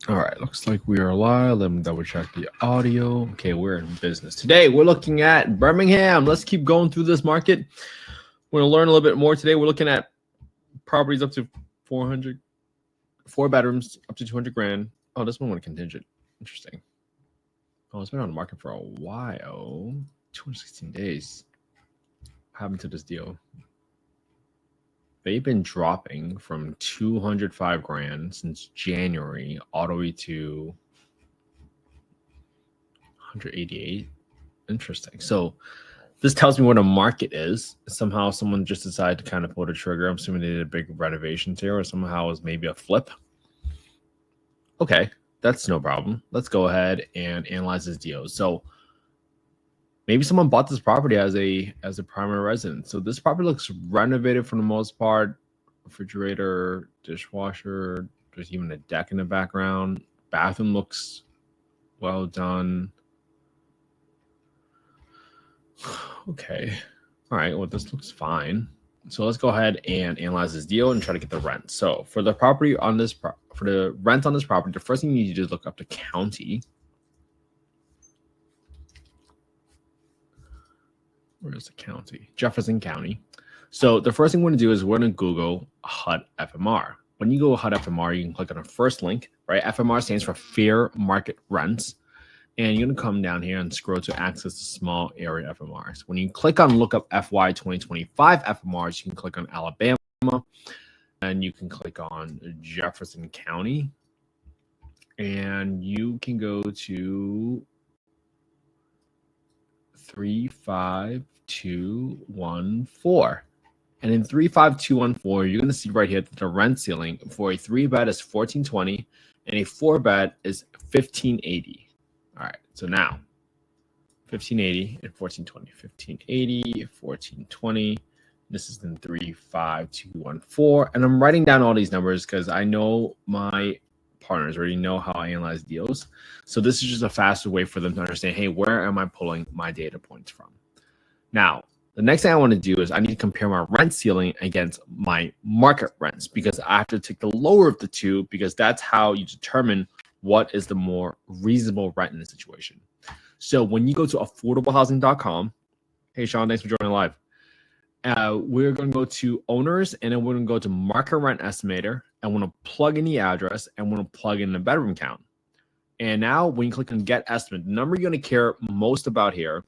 All right, looks like we are live. Let me double check the audio. Okay, we're in business. Today, we're looking at Birmingham. Let's keep going through this market. We're going to learn a little bit more today. We're looking at properties up to 400, 4 bedrooms, up to 200 grand. Oh, this one went contingent. Interesting. Oh, it's been on the market for a while. 216 days. What happened to this deal? They've been dropping from 205 grand since January all the way to 188. Interesting. So this tells me where the market is. Somehow someone just decided to kind of pull the trigger. I'm assuming they did a big renovation here, or somehow it was maybe a flip. Okay, that's no problem. Let's go ahead and analyze this deal. So maybe someone bought this property as a primary residence. So this property looks renovated for the most part. Refrigerator, dishwasher, there's even a deck in the background. Bathroom looks well done. Okay. All right. Well, this looks fine. So let's go ahead and analyze this deal and try to get the rent. So for the property on this, for the rent on this property, the first thing you need to do is look up the county. Where's the county? Jefferson County. So the first thing we're going to do is we're going to Google HUD FMR. When you go HUD FMR, you can click on the first link, right? FMR stands for Fair Market Rents. And you're going to come down here and scroll to access the small area FMRs. When you click on look up FY 2025 FMRs, you can click on Alabama, and you can click on Jefferson County, and you can go to 35214. And in 35214, you're going to see right here that the rent ceiling for a 3-bed is $1,420 and a 4-bed is $1,580. All right, so now 1580 and 1420, 1580, 1420. This is in 35214. And I'm writing down all these numbers because I know my partners already know how I analyze deals. So this is just a faster way for them to understand, hey, where am I pulling my data points from? Now, the next thing I want to do is I need to compare my rent ceiling against my market rents because I have to take the lower of the two because that's how you determine what is the more reasonable rent in the situation. So when you go to affordablehousing.com, hey, Sean, thanks for joining live. We're going to go to owners, and then we're going to go to market rent estimator, and we're going to plug in the address, and we're going to plug in the bedroom count. And now when you click on get estimate, the number you're going to care most about here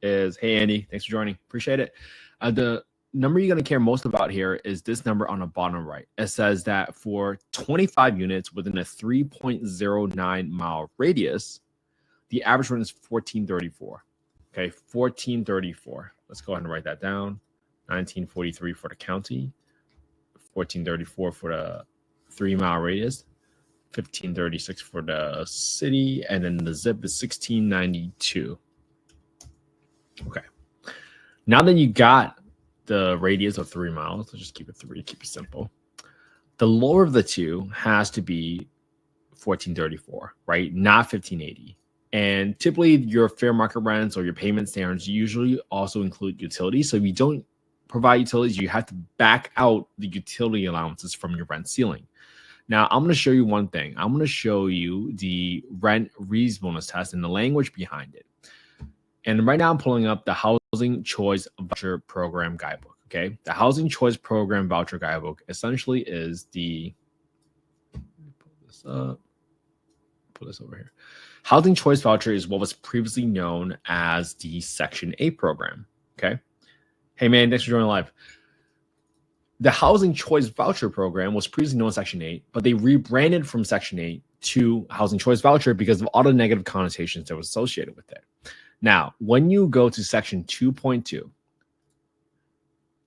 is, hey, Andy, thanks for joining. Appreciate it. The number you're going to care most about here is this number on the bottom right. It says that for 25 units within a 3.09 mile radius, the average rent is $1,434. Okay, $1,434. Let's go ahead and write that down. $1,943 for the county, $1,434 for the 3-mile radius, $1,536 for the city, and then the zip is 1692. Okay. Now that you got the radius of 3 miles, let's just keep it 3, keep it simple. The lower of the two has to be 1434, right? Not 1580. And typically your fair market rents or your payment standards usually also include utilities. So if you don't provide utilities, you have to back out the utility allowances from your rent ceiling. Now, I'm going to show you one thing. I'm going to show you the rent reasonableness test and the language behind it. And right now I'm pulling up the Housing Choice Voucher Program Guidebook. Okay, the Housing Choice Program Voucher Guidebook essentially is the, pull this up, pull this over here. Housing Choice Voucher is what was previously known as the Section 8 program. Okay, hey man, thanks for joining live. The Housing Choice Voucher Program was previously known as Section 8, but they rebranded from Section 8 to Housing Choice Voucher because of all the negative connotations that was associated with it. Now, when you go to Section 2.2,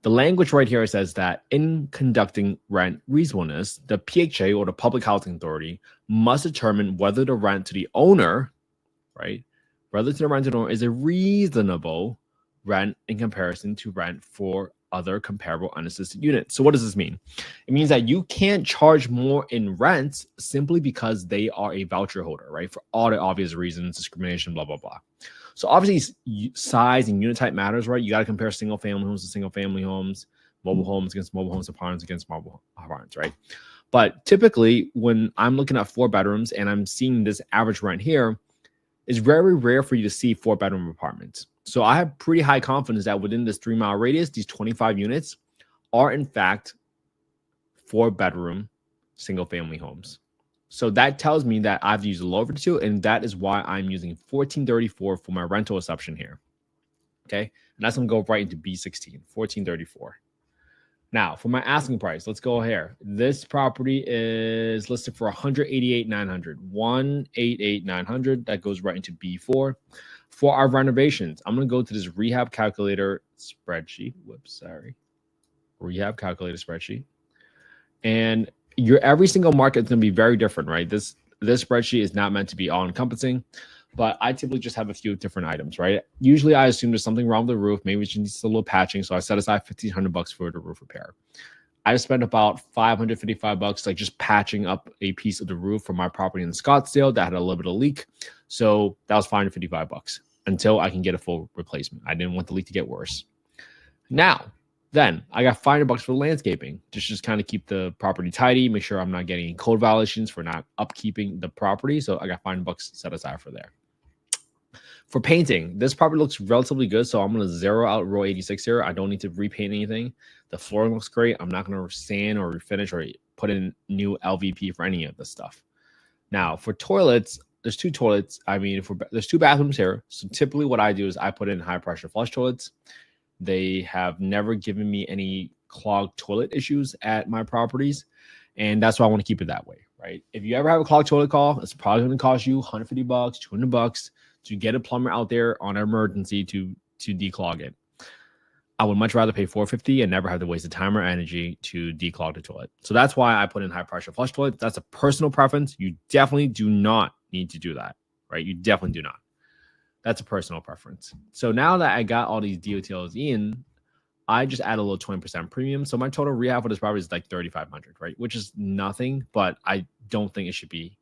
the language right here says that in conducting rent reasonableness, the PHA or the Public Housing Authority must determine whether the rent to the owner, right, whether to the rent to the owner is a reasonable rent in comparison to rent for other comparable unassisted units. So what does this mean? It means that you can't charge more in rent simply because they are a voucher holder, right? For all the obvious reasons, discrimination, blah, blah, blah. So obviously size and unit type matters, right? You got to compare single family homes to single family homes, mobile homes against mobile homes, apartments against mobile apartments, right? But typically, when I'm looking at 4 bedrooms and I'm seeing this average rent here, it's very rare for you to see 4 bedroom apartments. So I have pretty high confidence that within this 3 mile radius, these 25 units are in fact 4 bedroom single family homes. So that tells me that I've used a low over 2, and that is why I'm using 1434 for my rental assumption here. Okay. And that's going to go right into B16, 1434. Now, for my asking price, let's go here. This property is listed for $188,900. $188,900. That goes right into B4. For our renovations, I'm going to go to this rehab calculator spreadsheet. Rehab calculator spreadsheet. And your every single market is going to be very different, right? This spreadsheet is not meant to be all encompassing, but I typically just have a few different items, right? Usually I assume there's something wrong with the roof. Maybe it just needs a little patching. So I set aside $1,500 for the roof repair. I spent about $555 like just patching up a piece of the roof for my property in Scottsdale that had a little bit of leak. So that was $555 until I can get a full replacement. I didn't want the leak to get worse. Then I got $500 for landscaping, just kind of keep the property tidy, make sure I'm not getting any code violations for not upkeeping the property. So I got $500 set aside for there. For painting, this property looks relatively good, so I'm going to zero out row 86 here. I don't need to repaint anything. The flooring looks great. I'm not going to sand or refinish or put in new LVP for any of this stuff. Now, for toilets, there's 2 toilets. There's 2 bathrooms here. So typically what I do is I put in high-pressure flush toilets. They have never given me any clogged toilet issues at my properties, and that's why I want to keep it that way, right? If you ever have a clogged toilet call, it's probably going to cost you $150, $200 to get a plumber out there on an emergency to declog it. I would much rather pay $450 and never have to waste the time or energy to declog the toilet. So that's why I put in high pressure flush toilet. That's a personal preference. You definitely do not need to do that, right? You definitely do not. That's a personal preference. So now that I got all these details in, I just add a little 20% premium. So my total rehab for this property is like $3,500, right? Which is nothing, but I don't think it should be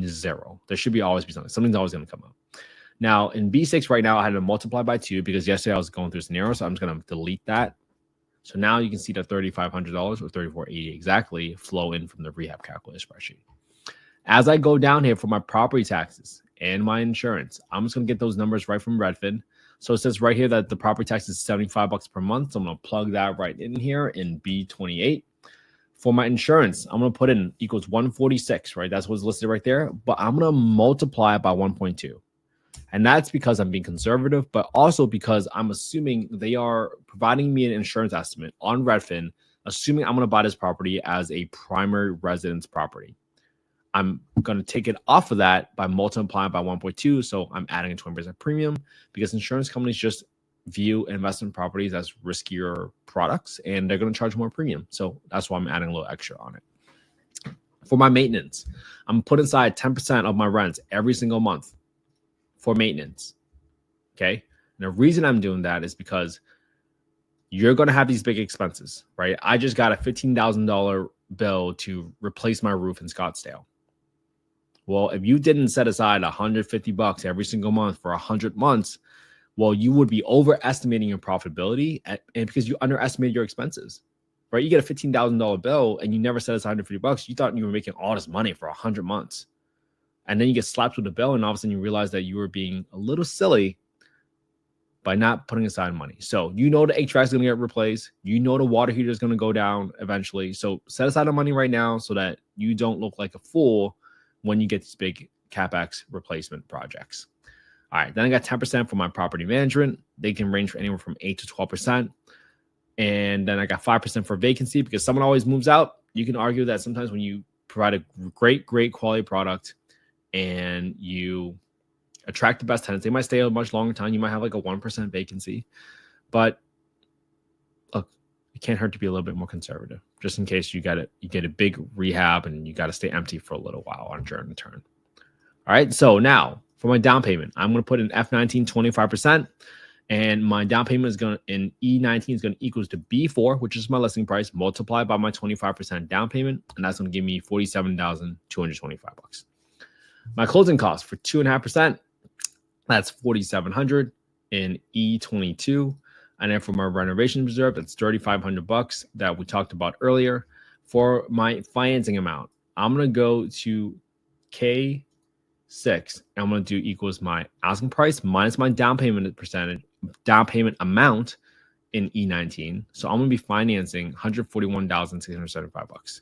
zero. There should always be something. Something's always going to come up. Now in B6 right now, I had to multiply by 2 because yesterday I was going through scenarios. So I'm just going to delete that. So now you can see the $3,500 or $3,480 exactly flow in from the rehab calculator spreadsheet. As I go down here for my property taxes and my insurance, I'm just going to get those numbers right from Redfin. So it says right here that the property tax is $75 per month. So I'm going to plug that right in here in B28. For my insurance, I'm going to put in equals 146, right? That's what's listed right there. But I'm going to multiply it by 1.2. And that's because I'm being conservative, but also because I'm assuming they are providing me an insurance estimate on Redfin, assuming I'm going to buy this property as a primary residence property. I'm going to take it off of that by multiplying by 1.2. So I'm adding a 20% premium because insurance companies just view investment properties as riskier products and they're going to charge more premium. So that's why I'm adding a little extra on it. For my maintenance, I'm putting aside 10% of my rents every single month for maintenance. Okay. And the reason I'm doing that is because you're going to have these big expenses, right? I just got a $15,000 bill to replace my roof in Scottsdale. Well, if you didn't set aside $150 every single month for 100 months, well, you would be overestimating your profitability and because you underestimated your expenses, right? You get a $15,000 bill and you never set aside $150. You thought you were making all this money for 100 months. And then you get slapped with a bill and all of a sudden you realize that you were being a little silly by not putting aside money. So you know the HVAC is going to get replaced. You know the water heater is going to go down eventually. So set aside the money right now so that you don't look like a fool when you get these big CapEx replacement projects. All right, then I got 10% for my property management. They can range for anywhere from 8 to 12%. And then I got 5% for vacancy because someone always moves out. You can argue that sometimes when you provide a great quality product and you attract the best tenants, they might stay a much longer time. You might have like a 1% vacancy. But look, it can't hurt to be a little bit more conservative, just in case you get a big rehab and you got to stay empty for a little while on during the turn. All right, so now for my down payment, I'm going to put in F19 25%, and my down payment is going to in E19 is going to equals to B4, which is my listing price, multiplied by my 25% down payment, and that's going to give me $47,225. My closing cost for 2.5%, that's $4,700 in E22. And then for my renovation reserve, that's $3,500 that we talked about earlier. for my financing amount, I'm going to go to K6 and I'm going to do equals my asking price minus my down payment amount in E19. So I'm going to be financing $141,675.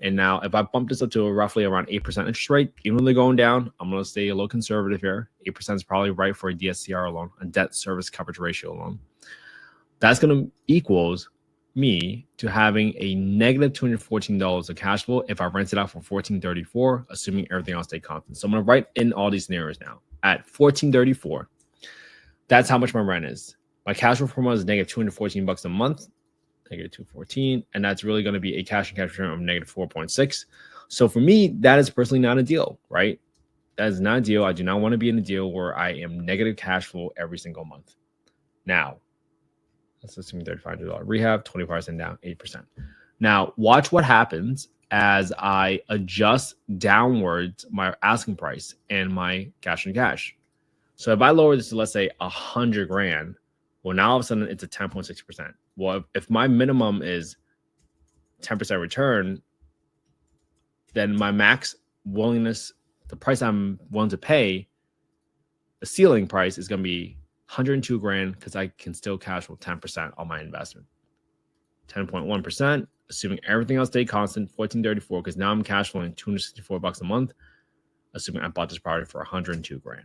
And now if I bump this up to roughly around 8% interest rate, even though they're going down, I'm going to stay a little conservative here. 8% is probably right for a DSCR loan, a debt service coverage ratio loan. That's going to equals me to having a negative $214 of cash flow if I rent it out for $1,434, assuming everything else stay constant. So I'm going to write in all these scenarios now. At $1,434, that's how much my rent is. My cash flow per month is negative $214 a month, negative 214, and that's really going to be a cash and cash return of negative 4.6. So for me, that is personally not a deal, right? That is not a deal. I do not want to be in a deal where I am negative cash flow every single month. Now, let's assume $3,500 rehab, 25% down, 8%. Now, watch what happens as I adjust downwards my asking price and my cash and cash. So if I lower this to, let's say, $100,000, well, now all of a sudden it's a 10.6%. Well, if my minimum is 10% return, then my max willingness, the price I'm willing to pay, the ceiling price is going to be $102,000 because I can still cash flow 10% on my investment. 10.1%, assuming everything else stayed constant, $1,434, because now I'm cash flowing $264 a month, assuming I bought this property for $102,000.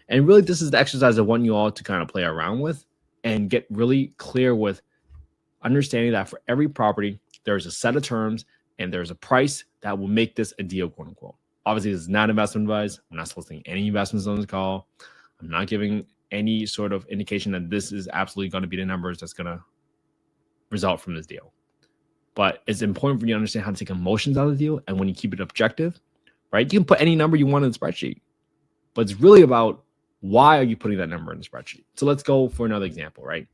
And really, this is the exercise I want you all to kind of play around with and get really clear with understanding that for every property, there's a set of terms and there's a price that will make this a deal, quote unquote. Obviously, this is not investment advice. I'm not soliciting any investments on this call. I'm not giving any sort of indication that this is absolutely going to be the numbers that's going to result from this deal. But it's important for you to understand how to take emotions out of the deal. And when you keep it objective, right, you can put any number you want in the spreadsheet. But it's really about why are you putting that number in the spreadsheet? So let's go for another example, right?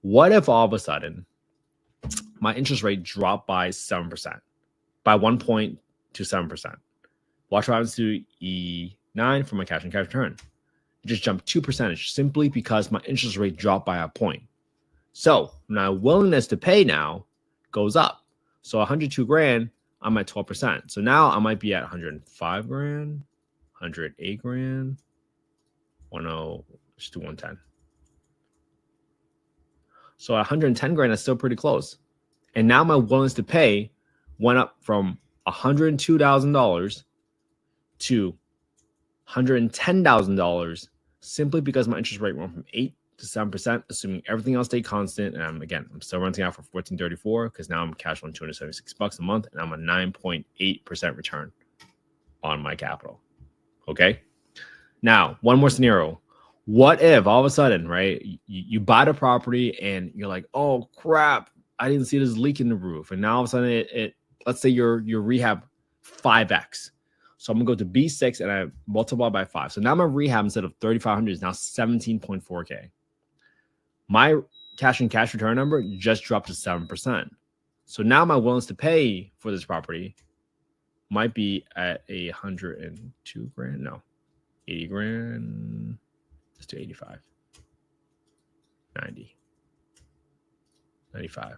What if all of a sudden my interest rate dropped by 7%, by 1.27%? Watch what happens to E9 for my cash and cash return. It just jumped 2% simply because my interest rate dropped by a point. So my willingness to pay now goes up. So $102,000, I'm at 12%. So now I might be at $105,000, $108,000, let's do 110. So $110,000 is still pretty close. And now my willingness to pay went up from $102,000 to $110,000 simply because my interest rate went from 8 to 7%, assuming everything else stayed constant. And I'm still renting out for $1,434 because now I'm cash flowing $276 a month, and I'm a 9.8% return on my capital. Okay. Now, one more scenario. What if all of a sudden, right, you buy the property and you're like, oh crap, I didn't see this leak in the roof, and now all of a sudden it let's say your rehab 5x. So I'm gonna go to B6 and I multiply by 5. So now my rehab instead of 3,500 is now 17.4K. My cash and cash return number just dropped to 7%. So now my willingness to pay for this property might be at $102,000. No, $80,000. Let's do 85, 90, 95,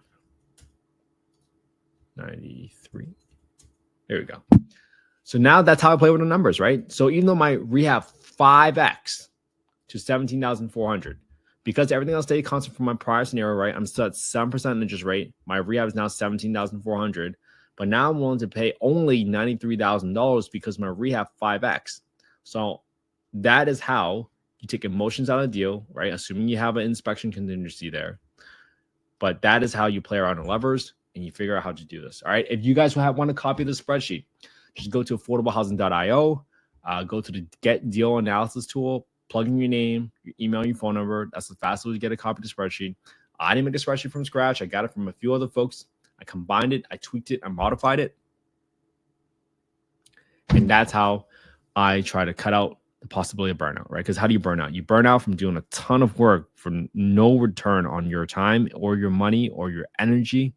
93. There we go. So now that's how I play with the numbers, right? So even though my rehab 5x to 17,400, because everything else stayed constant from my prior scenario, right? I'm still at 7% interest rate. My rehab is now 17,400, but now I'm willing to pay only $93,000 because my rehab 5x. So that is how you take emotions out of the deal, right? Assuming you have an inspection contingency there. But that is how you play around the levers and you figure out how to do this. All right. If you guys want to copy the spreadsheet, just go to affordablehousing.io, go to the Get Deal Analysis tool, plug in your name, your email, your phone number. That's the fastest way to get a copy of the spreadsheet. I didn't make the spreadsheet from scratch. I got it from a few other folks. I combined it, I tweaked it, I modified it. And that's how I try to cut out the possibility of burnout, right? Because how do you burn out? You burn out from doing a ton of work for no return on your time or your money or your energy.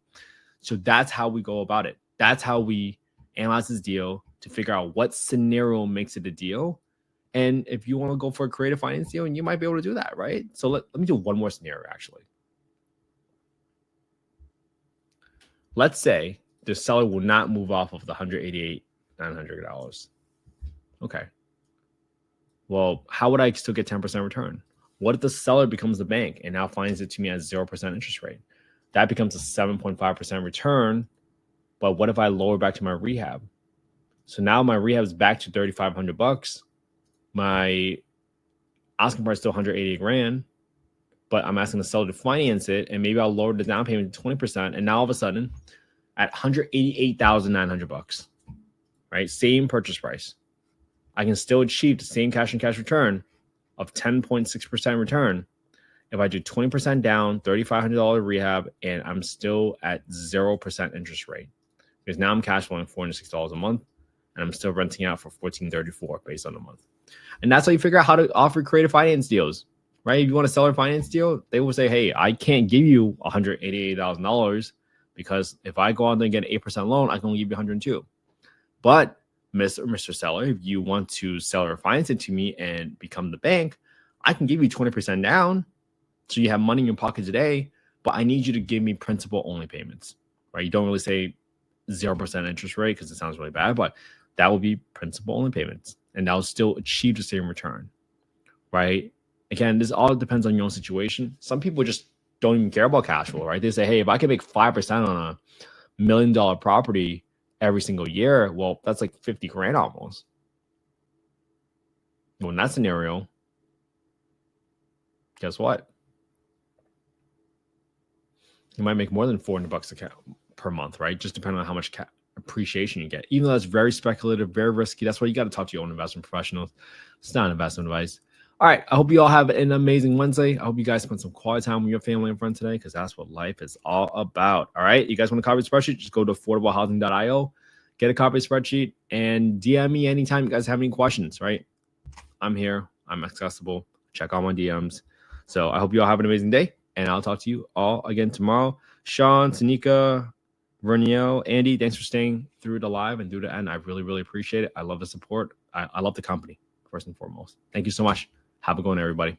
So that's how we go about it. That's how we analyze this deal to figure out what scenario makes it a deal. And if you want to go for a creative finance deal, and you might be able to do that, right? So let me do one more scenario, actually. Let's say the seller will not move off of the $188,900. Okay. Well, how would I still get 10% return? What if the seller becomes the bank and now finds it to me at 0% interest rate? That becomes a 7.5% return. But what if I lower back to my rehab? So now my rehab is back to $3,500. My asking price is still 188 grand, but I'm asking the seller to finance it, and maybe I'll lower the down payment to 20%. And now all of a sudden, at $188,900, right? Same purchase price. I can still achieve the same cash and cash return of 10.6% return if I do 20% down, $3,500 rehab, and I'm still at 0% interest rate. Because now I'm cash flowing $406 a month, and I'm still renting out for $1,434 based on the month. And that's how you figure out how to offer creative finance deals, right? If you want a seller finance deal, they will say, hey, I can't give you $188,000 because if I go out there and get an 8% loan, I can only give you $102. But Mr. Seller, if you want to seller finance it to me and become the bank, I can give you 20% down. So you have money in your pocket today, but I need you to give me principal only payments, right? You don't really say 0% interest rate because it sounds really bad, but that will be principal only payments, and that will still achieve the same return, right? Again, this all depends on your own situation. Some people just don't even care about cash flow, right? They say, hey, if I can make 5% on a $1 million property every single year, well, that's like 50 grand almost. Well, in that scenario, guess what? You might make more than $400 per month, right? Just depending on how much appreciation you get. Even though that's very speculative, very risky. That's why you got to talk to your own investment professionals. It's not investment advice. All right. I hope you all have an amazing Wednesday. I hope you guys spend some quality time with your family and friends today, because that's what life is all about. All right. You guys want a copy of the spreadsheet? Just go to affordablehousing.io, get a copy of the spreadsheet, and DM me anytime you guys have any questions, right? I'm here. I'm accessible. Check all my DMs. So I hope you all have an amazing day, and I'll talk to you all again tomorrow. Sean, Tanika, Vernio, Andy, thanks for staying through the live and through the end. I really, really appreciate it. I love the support. I love the company, first and foremost. Thank you so much. Have a good one, everybody.